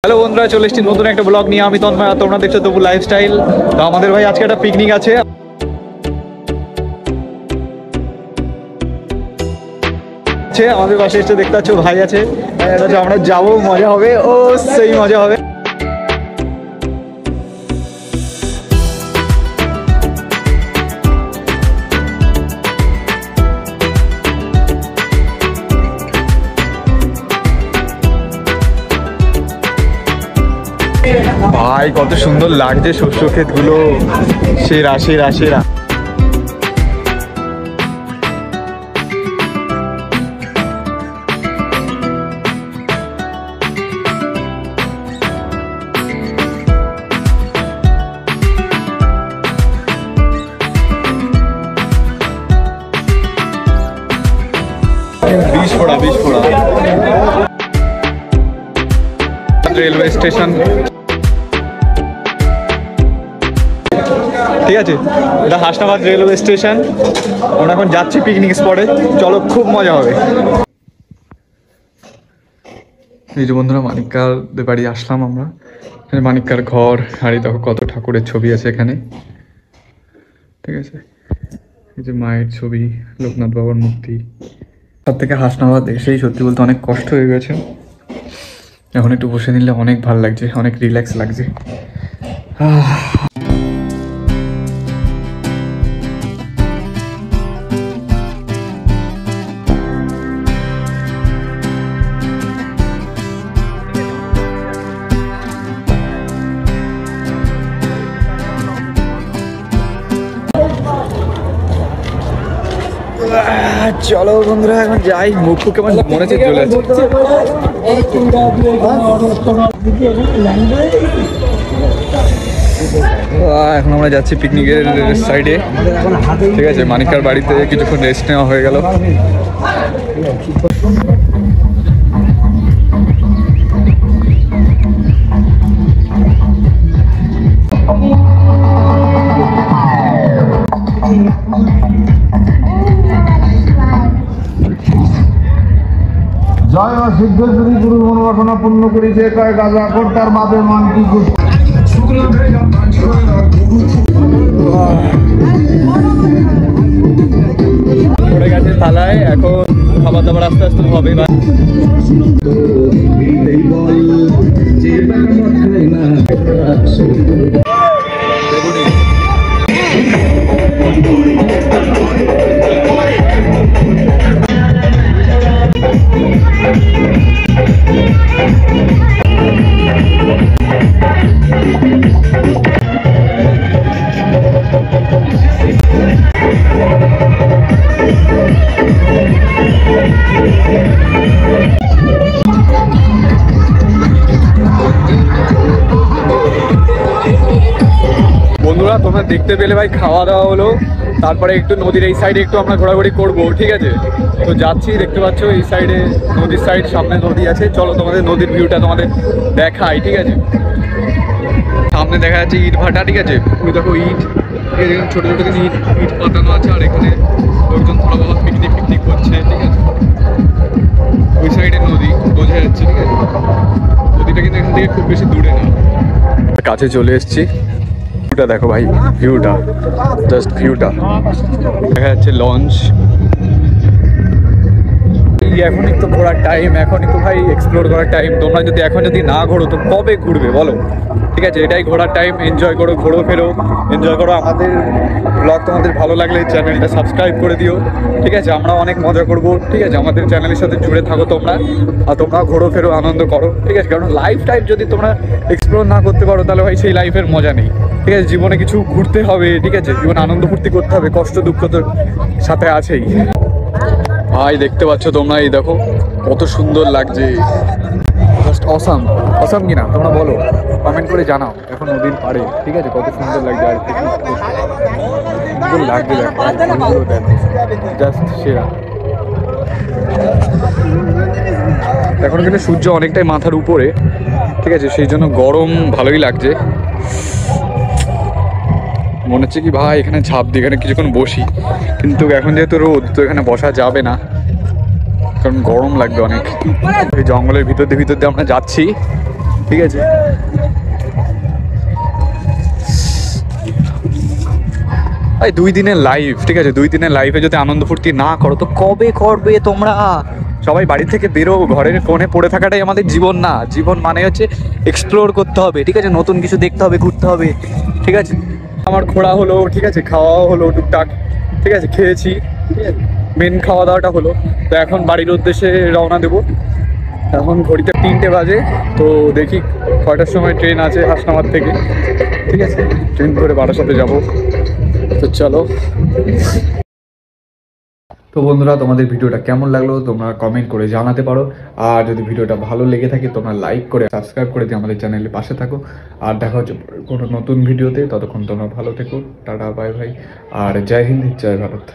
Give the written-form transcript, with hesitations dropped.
Hello বন্ধুরা, চলে এসেছি নতুন একটা ব্লগ নিয়ে। আমি তন্ময়, তোমরা দেখছো তবু লাইফস্টাইল। তো আমাদের ভাই আজকে একটা পিকনিক আছে। আমাদের পাশে এসে দেখতে পাচ্ছ ভাই আছে, আমরা যাবো, মজা হবে, ও সেই মজা হবে। ভাই কত সুন্দর লাগছে শস্য ক্ষেতগুলো, সেরা সেরা সেরা। বিস্ফোড়া রেলওয়ে স্টেশন, ঠিক আছে, এটা হাসনাবাদ রেলওয়ে স্টেশন। আমরা এখন যাচ্ছি পিকনিক স্পটে, চলো খুব মজা হবে। এই যে বন্ধুরা, মানিককারদের বাড়ি আসলাম আমরা। মানিককার ঘর, আর এই দেখো কত ঠাকুরের ছবি আছে এখানে, ঠিক আছে। এই যে মায়ের ছবি, লোকনাথ বাবার মূর্তি। তার থেকে হাসনাবাদ এসেই সত্যি বলতে অনেক কষ্ট হয়ে গেছে। এখন একটু বসে নিলে অনেক ভালো লাগছে, অনেক রিল্যাক্স লাগছে। চলো বন্ধুরা এখন যাই, মুখ কেমন মনে হচ্ছে চলে যাচ্ছে। এখন আমরা যাচ্ছি পিকনিকের সাইডে, ঠিক আছে। মানিকার বাড়িতে কিছুক্ষণ রেস্ট নেওয়া হয়ে গেল। জয় সিদ্ধেশ্বরী গুরু মনোবাসনা পূর্ণ করেছে কয় গাজা কর তার বাপের মান কি পড়ে গেছে থালায়, এখন খাবার দাবার আস্তে আস্তে হবে। বন্ধুরা তোমরা দেখতে পেলে ভাই, খাওয়া দাওয়া হলো, তারপরে একটু নদীর এই সাইডে একটু আমরা ঘোরাঘুরি করবো, ঠিক আছে। তো যাচ্ছি, দেখতে পাচ্ছ এই সাইডে নদীর সাইড, সামনে নদী আছে। চলো তোমাদের নদীর ভিউটা তোমাদের দেখাই, ঠিক আছে। সামনে দেখা যাচ্ছে ইট ভাটা, ঠিক আছে। ওই দেখো ইট, ছোটো ছোটো কিন্তু ইট পাতানো আছে, আর এখানে লোকজন থোড়া বাবা পিকনিক করছে, ঠিক আছে। ওই সাইডে নদী বোঝা যাচ্ছে, ঠিক আছে। নদীটা কিন্তু এখান থেকে খুব বেশি দূরে না, কাছে চলে এসছি। ভিউটা দেখো ভাই, ভিউটা জাস্ট ভিউটা দেখা যাচ্ছে। লঞ্চ, এখন একটু ঘোরার টাইম, এখন একটু ভাই এক্সপ্লোর করার টাইম। তোমরা যদি এখন যদি না ঘোরো তো কবে ঘুরবে বলো, ঠিক আছে। এটাই ঘোরার টাইম, এনজয় করো, ঘোরো ফেরো, এনজয় করো। আমাদের ব্লগ তোমাদের ভালো লাগলে চ্যানেলটা সাবস্ক্রাইব করে দিও, ঠিক আছে। আমরা অনেক মজা করবো, ঠিক আছে। আমাদের চ্যানেলের সাথে জুড়ে থাকো তোমরা, আর তোমরা ঘোরো ফেরো, আনন্দ করো, ঠিক আছে। কারণ লাইফ টাইম যদি তোমরা এক্সপ্লোর না করতে পারো তাহলে ভাই সেই লাইফের মজা নেই, ঠিক আছে। জীবনে কিছু ঘুরতে হবে, ঠিক আছে। জীবনে আনন্দ ফুর্তি করতে হবে, কষ্ট দুঃখ তোর সাথে আছেই ভাই। দেখতে পাচ্ছ তোমরা, এই দেখো কত সুন্দর লাগছে, জাস্ট অসাম। অসাম কিনা তোমরা বলো, কমেন্ট করে জানাও। এখন নদীর পাড়ে, ঠিক আছে, কত সুন্দর লাগছে। আর সুন্দর লাগছে, দেখো জাস্ট সেরা। এখন কিন্তু সূর্য অনেকটাই মাথার উপরে, ঠিক আছে, সেই জন্য গরম ভালোই লাগছে। মনে হচ্ছে কি ভাই এখানে ঝাঁপ দিয়ে এখানে কিছুক্ষণ বসি, কিন্তু এখন যেহেতু রোদ তো এখানে বসা যাবে না, কারণ গরম লাগবে অনেক। এই জঙ্গলের ভিতর দিয়ে আমরা যাচ্ছি, ঠিক আছে। এই 2 দিনের লাইফ, ঠিক আছে, 2 দিনের লাইফে যদি আনন্দ ফুর্তি না করো তো কবে করবে তোমরা? সবাই বাড়ি থেকে বেরো, ঘরের কোণে পড়ে থাকাটাই আমাদের জীবন না। জীবন মানে হচ্ছে এক্সপ্লোর করতে হবে, ঠিক আছে, নতুন কিছু দেখতে হবে, ঘুরতে হবে, ঠিক আছে। আমার ঘোরা হলো, ঠিক আছে, খাওয়াও হলো টুকটাক, ঠিক আছে, খেয়েছি, ঠিক আছে, মেন খাওয়া দাওয়াটা হলো। তো এখন বাড়ির উদ্দেশ্যে রওনা দেবো। এখন ঘড়িতে 3টে বাজে, তো দেখি কয়টার সময় ট্রেন আছে হাসনাবাদ থেকে, ঠিক আছে, ট্রেন ধরে বারাসাতে যাবো। তো চলো। তো বন্ধুরা, তোমাদের ভিডিওটা কেমন লাগলো তোমরা কমেন্ট করে জানাতে পারো। আর যদি ভিডিওটা ভালো লেগে থাকে তোমরা লাইক করে সাবস্ক্রাইব করে দিয়ে আমাদের চ্যানেলের পাশে থাকো। আর দেখা হচ্ছে কোনো নতুন ভিডিওতে, ততক্ষণ তোমরা ভালো থেকো। টাটা, বাই বাই, আর জয় হিন্দ, জয় ভারত।